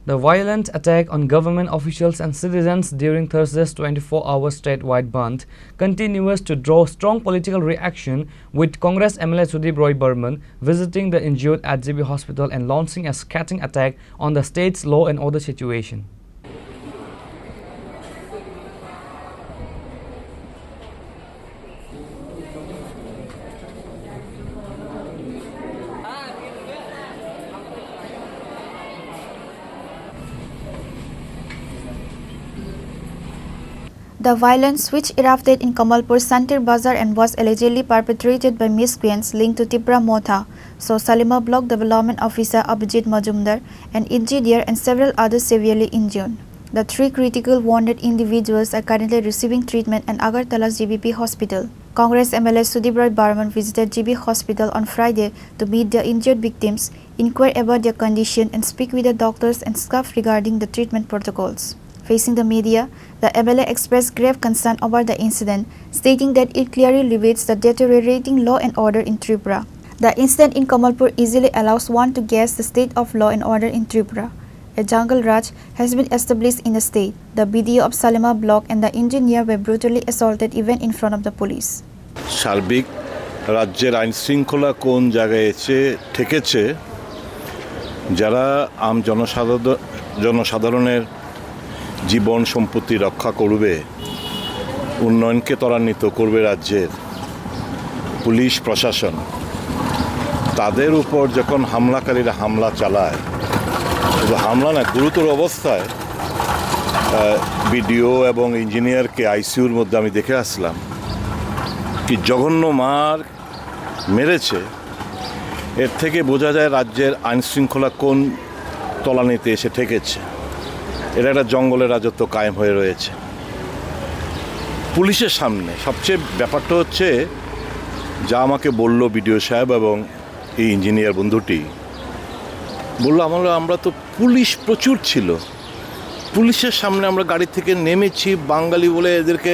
The violent attack on government officials and citizens during Thursday's 24-hour statewide bandh continues to draw strong political reaction, with Congress MLA Sudip Barman visiting the injured at GB Hospital and launching a scathing attack on the state's law and order situation. The violence, which erupted in Kamalpur Santir Bazar and was allegedly perpetrated by miscreants linked to Tripura Motha, saw Salima Block Development Officer Abhijit Majumdar, an engineer and several others severely injured. The three critical wounded individuals are currently receiving treatment at Agartala's GBP Hospital. Congress MLA Sudip Barman visited GB Hospital on Friday to meet the injured victims, inquire about their condition and speak with the doctors and staff regarding the treatment protocols. Facing the media, the MLA expressed grave concern over the incident, stating that it clearly reveals the deteriorating law and order in Tripura. The incident in Kamalpur easily allows one to guess the state of law and order in Tripura. A jungle raj has been established in the state. The BDO of Salima block and the engineer were brutally assaulted even in front of the police. সার্বিক রাজ্যের আইন শৃঙ্খলা কোন জায়গায় এসে ঠেকেছে, যারা আম জনসাধারণের জীবন সম্পত্তি রক্ষা করবে, উন্নয়নকে ত্বরান্বিত করবে রাজ্যের পুলিশ প্রশাসন, তাদের উপর যখন হামলাকারীরা হামলা চালায়, শুধু হামলা না, গুরুতর অবস্থায় বিডিও এবং ইঞ্জিনিয়ারকে আইসিইউর মধ্যে আমি দেখে আসলাম, কি জঘন্য মার মেরেছে। এর থেকে বোঝা যায় রাজ্যের আইন শৃঙ্খলা কোন তলানিতে এসে ঠেকেছে। এটা একটা জঙ্গলের রাজত্ব কায়েম হয়ে রয়েছে পুলিশের সামনে। সবচেয়ে ব্যাপারটা হচ্ছে, যা আমাকে বলল বিডিও সাহেব এবং এই ইঞ্জিনিয়ার বন্ধুটি বললো, আমরা তো পুলিশ প্রচুর ছিল, পুলিশের সামনে আমরা গাড়ি থেকে নেমেছি, বাঙালি বলে এদেরকে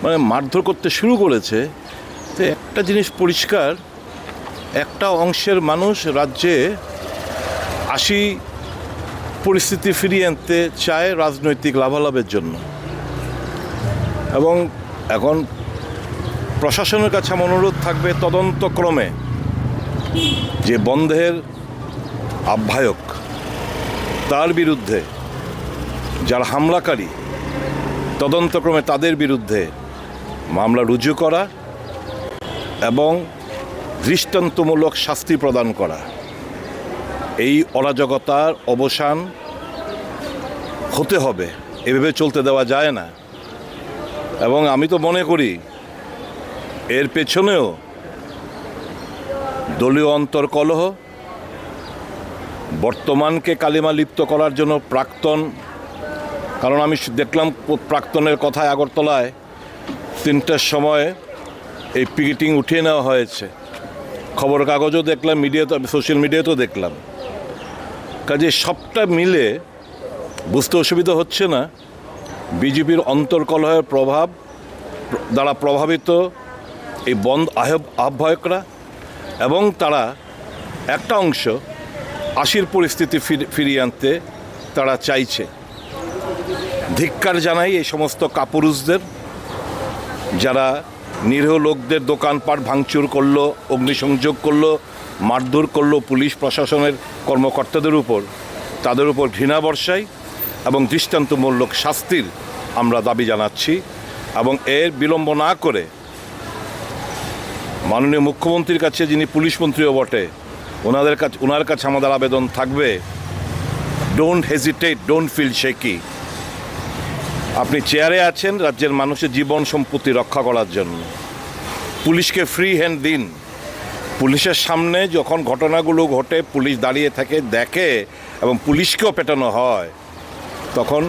মানে মারধর করতে শুরু করেছে। তো একটা জিনিস পরিষ্কার, একটা অংশের মানুষ রাজ্যে পরিস্থিতি ফিরিয়ে আনতে চায় রাজনৈতিক লাভালাভের জন্য, এবং এখন প্রশাসনের কাছে আমার অনুরোধ থাকবে, তদন্তক্রমে যে বন্ধের আহ্বায়ক তার বিরুদ্ধে, যারা হামলাকারী, তদন্তক্রমে তাদের বিরুদ্ধে মামলা রুজু করা এবং দৃষ্টান্তমূলক শাস্তি প্রদান করা। এই অরাজকতার অবসান হতে হবে, এভাবে চলতে দেওয়া যায় না। এবং আমি তো মনে করি এর পেছনেও দলীয় অন্তর্কলহ, বর্তমানকে কালিমা লিপ্ত করার জন্য প্রাক্তন, কারণ আমি দেখলাম প্রাক্তনের কথায় আগরতলায় 3টার সময় এই পিকেটিং উঠিয়ে নেওয়া হয়েছে, খবর কাগজও দেখলাম, মিডিয়াতে, সোশ্যাল মিডিয়াতেও দেখলাম। কাজে সবটা মিলে বুঝতে অসুবিধা হচ্ছে না বিজেপির অন্তর্কলহের প্রভাব দ্বারা প্রভাবিত এই বন্ধ আহ্বায়করা, এবং তারা একটা অংশ 80-র পরিস্থিতি ফিরিয়ে আনতে তারা চাইছে। ধিক্কার জানাই এই সমস্ত কাপুরুষদের, যারা নিরীহ লোকদের দোকানপাট ভাঙচুর করলো, অগ্নিসংযোগ করলো, মারধর করলো পুলিশ প্রশাসনের কর্মকর্তাদের উপর, তাদের উপর ঘৃণা বর্ষায় এবং দৃষ্টান্তমূলক শাস্তির আমরা দাবি জানাচ্ছি। এবং এর বিলম্ব না করে মাননীয় মুখ্যমন্ত্রীর কাছে, যিনি পুলিশ মন্ত্রীও বটে, ওনার কাছে আমাদের আবেদন থাকবে, don't hesitate, don't feel shaky. আপনি চেয়ারে আছেন রাজ্যের মানুষের জীবন সম্পত্তি রক্ষা করার জন্য, পুলিশকে ফ্রি হ্যান্ড দিন। পুলিশের সামনে যখন ঘটনাগুলো ঘটে, পুলিশ দাঁড়িয়ে থাকে, দেখে এবং পুলিশকেও পেটানো হয়, তখন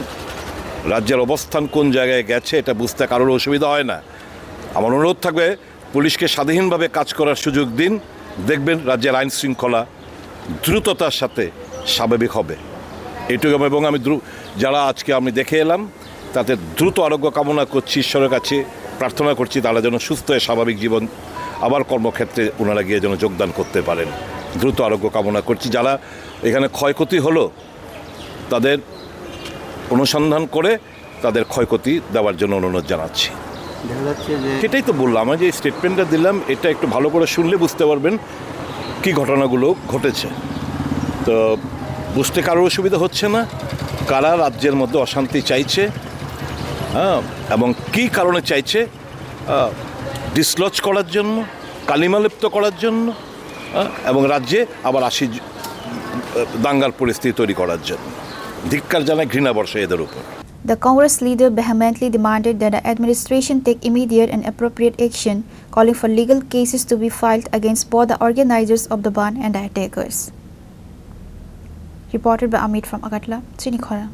রাজ্যের অবস্থান কোন জায়গায় গেছে এটা বুঝতে কারোর অসুবিধা হয় না। আমার অনুরোধ থাকবে, পুলিশকে স্বাধীনভাবে কাজ করার সুযোগ দিন, দেখবেন রাজ্যের আইন শৃঙ্খলা দ্রুততার সাথে স্বাভাবিক হবে। এটুকু। এবং আমি যারা আজকে আমি দেখে এলাম, তাদের দ্রুত আরোগ্য কামনা করছি, ঈশ্বরের কাছে প্রার্থনা করছি তারা যেন সুস্থ হয়ে স্বাভাবিক জীবন আবার কর্মক্ষেত্রে ওনারা গিয়ে যেন যোগদান করতে পারেন। দ্রুত আরোগ্য কামনা করছি। যারা এখানে ক্ষয়ক্ষতি হলো, তাদের অনুসন্ধান করে তাদের ক্ষয়ক্ষতি দেওয়ার জন্য অনুরোধ জানাচ্ছি। দেখা যাচ্ছে যে সেটাই তো বললাম, আমি যে স্টেটমেন্টটা দিলাম এটা একটু ভালো করে শুনলে বুঝতে পারবেন কী ঘটনাগুলো ঘটেছে। তো বুঝতে কারোর অসুবিধা হচ্ছে না কারা রাজ্যের মধ্যে অশান্তি চাইছে, এবং কী কারণে চাইছে, ডিসলজ করার জন্য, কালিমালিপ্ত করার জন্য, এবং রাজ্যে আবার দাঙ্গার পরিস্থিতি তৈরি করার জন্য। ধিক্কার জানায়, ঘৃণা বর্ষে এদের উপর। The Congress leader vehemently demanded that the administration take immediate and appropriate action, calling for legal cases to be filed against both the organizers of the bandh and the attackers. Reported by Amit from Agatla, Chini, Khorang.